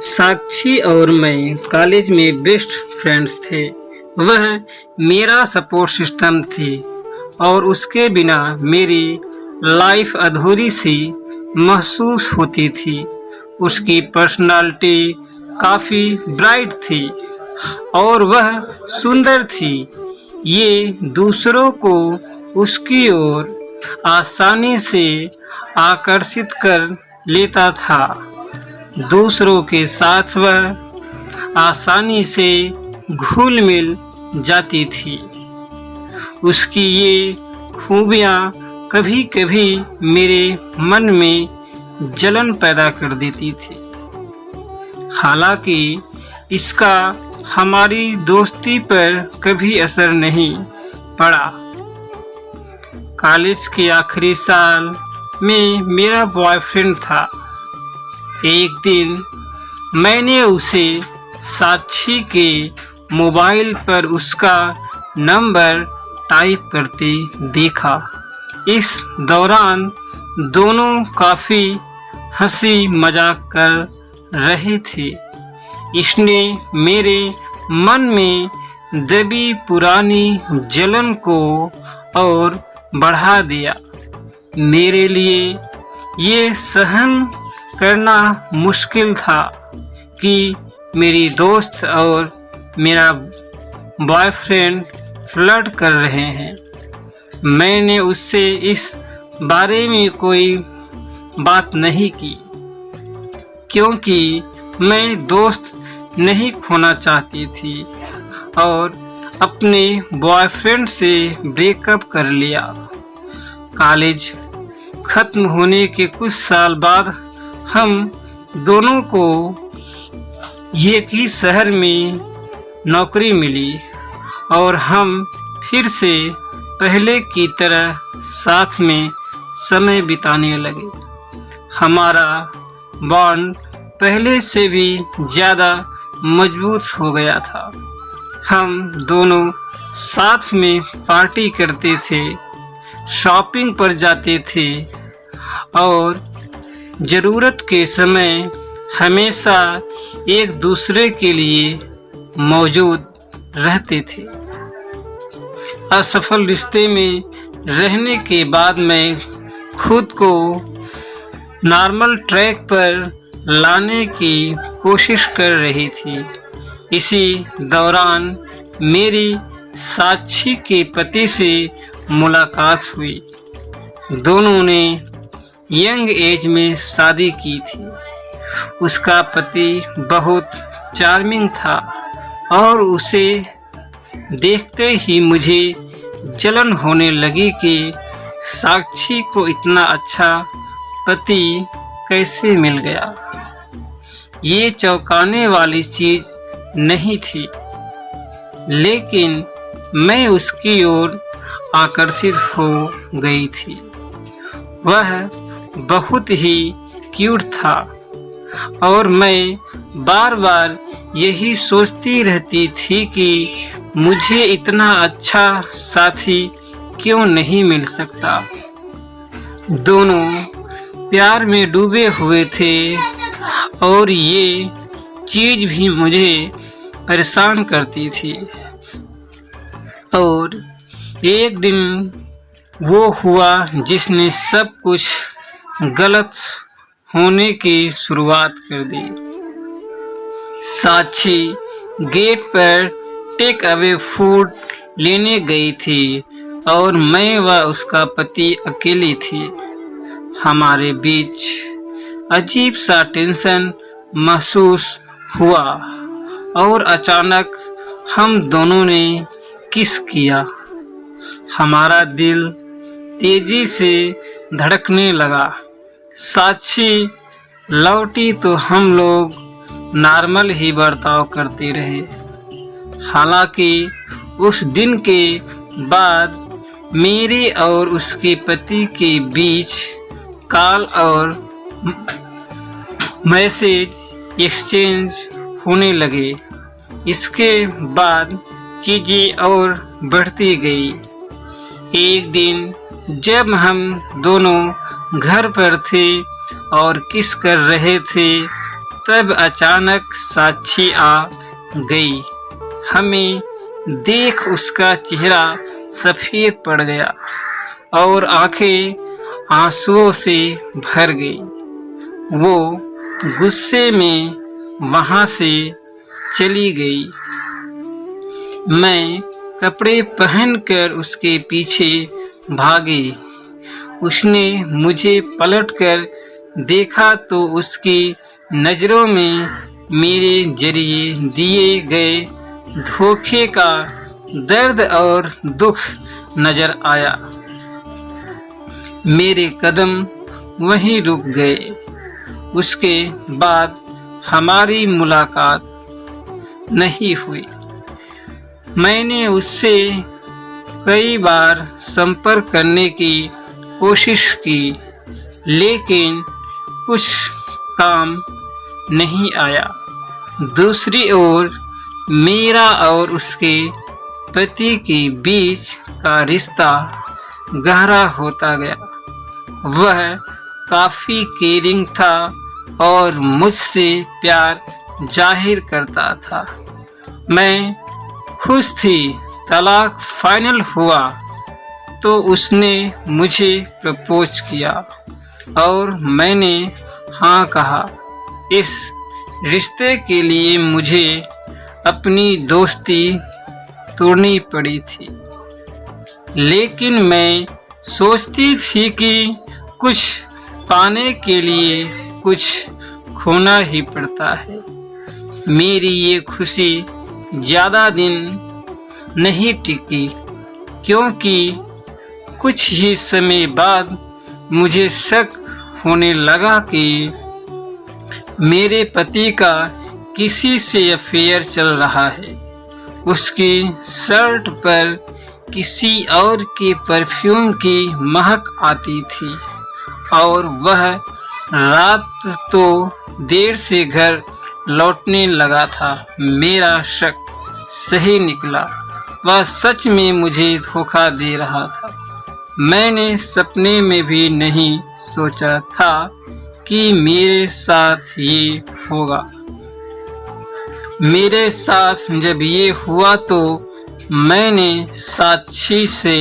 साक्षी और मैं कॉलेज में बेस्ट फ्रेंड्स थे। वह मेरा सपोर्ट सिस्टम थी और उसके बिना मेरी लाइफ अधूरी सी महसूस होती थी। उसकी पर्सनालिटी काफ़ी ब्राइट थी और वह सुंदर थी। ये दूसरों को उसकी ओर आसानी से आकर्षित कर लेता था। दूसरों के साथ वह आसानी से घुल मिल जाती थी। उसकी ये खूबियाँ कभी कभी मेरे मन में जलन पैदा कर देती थी। हालांकि इसका हमारी दोस्ती पर कभी असर नहीं पड़ा। कॉलेज के आखिरी साल में मेरा बॉयफ्रेंड था। एक दिन मैंने उसे साक्षी के मोबाइल पर उसका नंबर टाइप करते देखा। इस दौरान दोनों काफ़ी हंसी मजाक कर रहे थे। इसने मेरे मन में दबी पुरानी जलन को और बढ़ा दिया। मेरे लिए ये सहन करना मुश्किल था कि मेरी दोस्त और मेरा बॉयफ्रेंड फ्लर्ट कर रहे हैं। मैंने उससे इस बारे में कोई बात नहीं की क्योंकि मैं दोस्त नहीं खोना चाहती थी और अपने बॉयफ्रेंड से ब्रेकअप कर लिया। कॉलेज खत्म होने के कुछ साल बाद हम दोनों को एक ही शहर में नौकरी मिली और हम फिर से पहले की तरह साथ में समय बिताने लगे। हमारा बॉन्ड पहले से भी ज़्यादा मजबूत हो गया था। हम दोनों साथ में पार्टी करते थे, शॉपिंग पर जाते थे और ज़रूरत के समय हमेशा एक दूसरे के लिए मौजूद रहते थे। असफल रिश्ते में रहने के बाद मैं खुद को नॉर्मल ट्रैक पर लाने की कोशिश कर रही थी। इसी दौरान मेरी साक्षी के पति से मुलाकात हुई। दोनों ने यंग एज में शादी की थी। उसका पति बहुत चार्मिंग था और उसे देखते ही मुझे जलन होने लगी कि साक्षी को इतना अच्छा पति कैसे मिल गया। ये चौंकाने वाली चीज़ नहीं थी, लेकिन मैं उसकी ओर आकर्षित हो गई थी। वह बहुत ही क्यूट था और मैं बार बार यही सोचती रहती थी कि मुझे इतना अच्छा साथी क्यों नहीं मिल सकता। दोनों प्यार में डूबे हुए थे और ये चीज़ भी मुझे परेशान करती थी। और एक दिन वो हुआ जिसने सब कुछ गलत होने की शुरुआत कर दी। साक्षी गेट पर टेक अवे फूड लेने गई थी और मैं व उसका पति अकेली थी। हमारे बीच अजीब सा टेंशन महसूस हुआ और अचानक हम दोनों ने किस किया। हमारा दिल तेजी से धड़कने लगा। साक्षी लौटी तो हम लोग नॉर्मल ही बर्ताव करते रहे। हालांकि उस दिन के बाद मेरे और उसके पति के बीच कॉल और मैसेज एक्सचेंज होने लगे। इसके बाद चीज़ें और बढ़ती गई। एक दिन जब हम दोनों घर पर थे और किस कर रहे थे तब अचानक साक्षी आ गई। हमें देख उसका चेहरा सफेद पड़ गया और आंखें आंसुओं से भर गई। वो गुस्से में वहां से चली गई। मैं कपड़े पहनकर उसके पीछे भागी। उसने मुझे पलटकर देखा तो उसकी नज़रों में मेरे जरिए दिए गए धोखे का दर्द और दुख नजर आया। मेरे कदम वहीं रुक गए। उसके बाद हमारी मुलाकात नहीं हुई। मैंने उससे कई बार संपर्क करने की कोशिश की, लेकिन कुछ काम नहीं आया। दूसरी ओर मेरा और उसके पति के बीच का रिश्ता गहरा होता गया। वह काफी केयरिंग था और मुझसे प्यार जाहिर करता था। मैं खुश थी। तलाक फाइनल हुआ तो उसने मुझे प्रपोज किया और मैंने हाँ कहा। इस रिश्ते के लिए मुझे अपनी दोस्ती तोड़नी पड़ी थी, लेकिन मैं सोचती थी कि कुछ पाने के लिए कुछ खोना ही पड़ता है। मेरी ये खुशी ज़्यादा दिन नहीं टिकी, क्योंकि कुछ ही समय बाद मुझे शक होने लगा कि मेरे पति का किसी से अफेयर चल रहा है। उसकी शर्ट पर किसी और के परफ्यूम की महक आती थी और वह रात तो देर से घर लौटने लगा था। मेरा शक सही निकला। वह सच में मुझे धोखा दे रहा था। मैंने सपने में भी नहीं सोचा था कि मेरे साथ ये होगा। मेरे साथ जब ये हुआ तो मैंने साक्षी से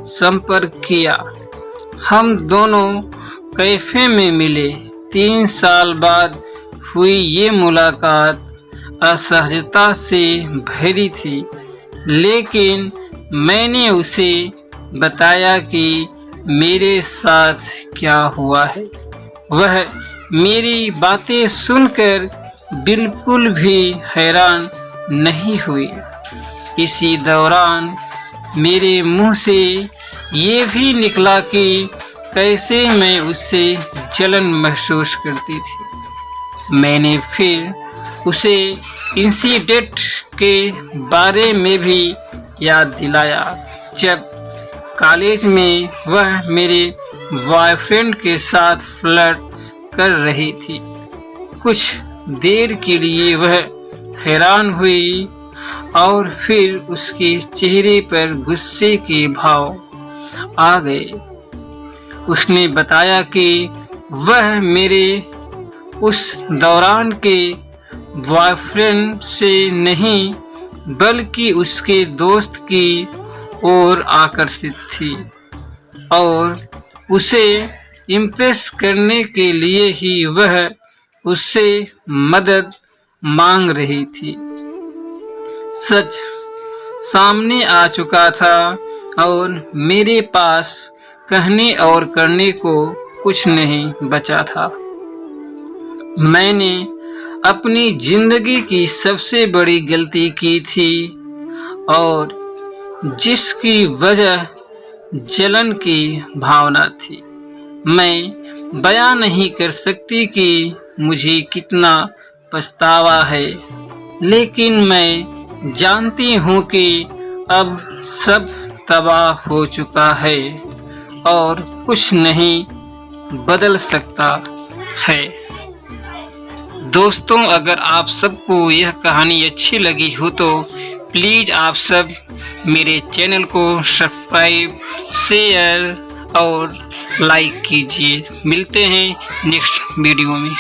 संपर्क किया। हम दोनों कैफे में मिले। 3 साल बाद हुई ये मुलाकात असहजता से भरी थी, लेकिन मैंने उसे बताया कि मेरे साथ क्या हुआ है। वह मेरी बातें सुनकर बिल्कुल भी हैरान नहीं हुई। इसी दौरान मेरे मुंह से ये भी निकला कि कैसे मैं उससे जलन महसूस करती थी। मैंने फिर उसे इंसिडेंट के बारे में भी याद दिलाया, जब कॉलेज में वह मेरे बॉयफ्रेंड के साथ फ्लर्ट कर रही थी। कुछ देर के लिए वह हैरान हुई और फिर उसके चेहरे पर गुस्से के भाव आ गए। उसने बताया कि वह मेरे उस दौरान के बॉयफ्रेंड से नहीं बल्कि उसके दोस्त की ओर आकर्षित थी और उसे इम्प्रेस करने के लिए ही वह उससे मदद मांग रही थी। सच सामने आ चुका था और मेरे पास कहने और करने को कुछ नहीं बचा था। मैंने अपनी जिंदगी की सबसे बड़ी गलती की थी और जिसकी वजह जलन की भावना थी। मैं बयां नहीं कर सकती कि मुझे कितना पछतावा है, लेकिन मैं जानती हूँ कि अब सब तबाह हो चुका है और कुछ नहीं बदल सकता है। दोस्तों, अगर आप सबको यह कहानी अच्छी लगी हो तो प्लीज़ आप सब मेरे चैनल को सब्सक्राइब, शेयर और लाइक कीजिए। मिलते हैं नेक्स्ट वीडियो में।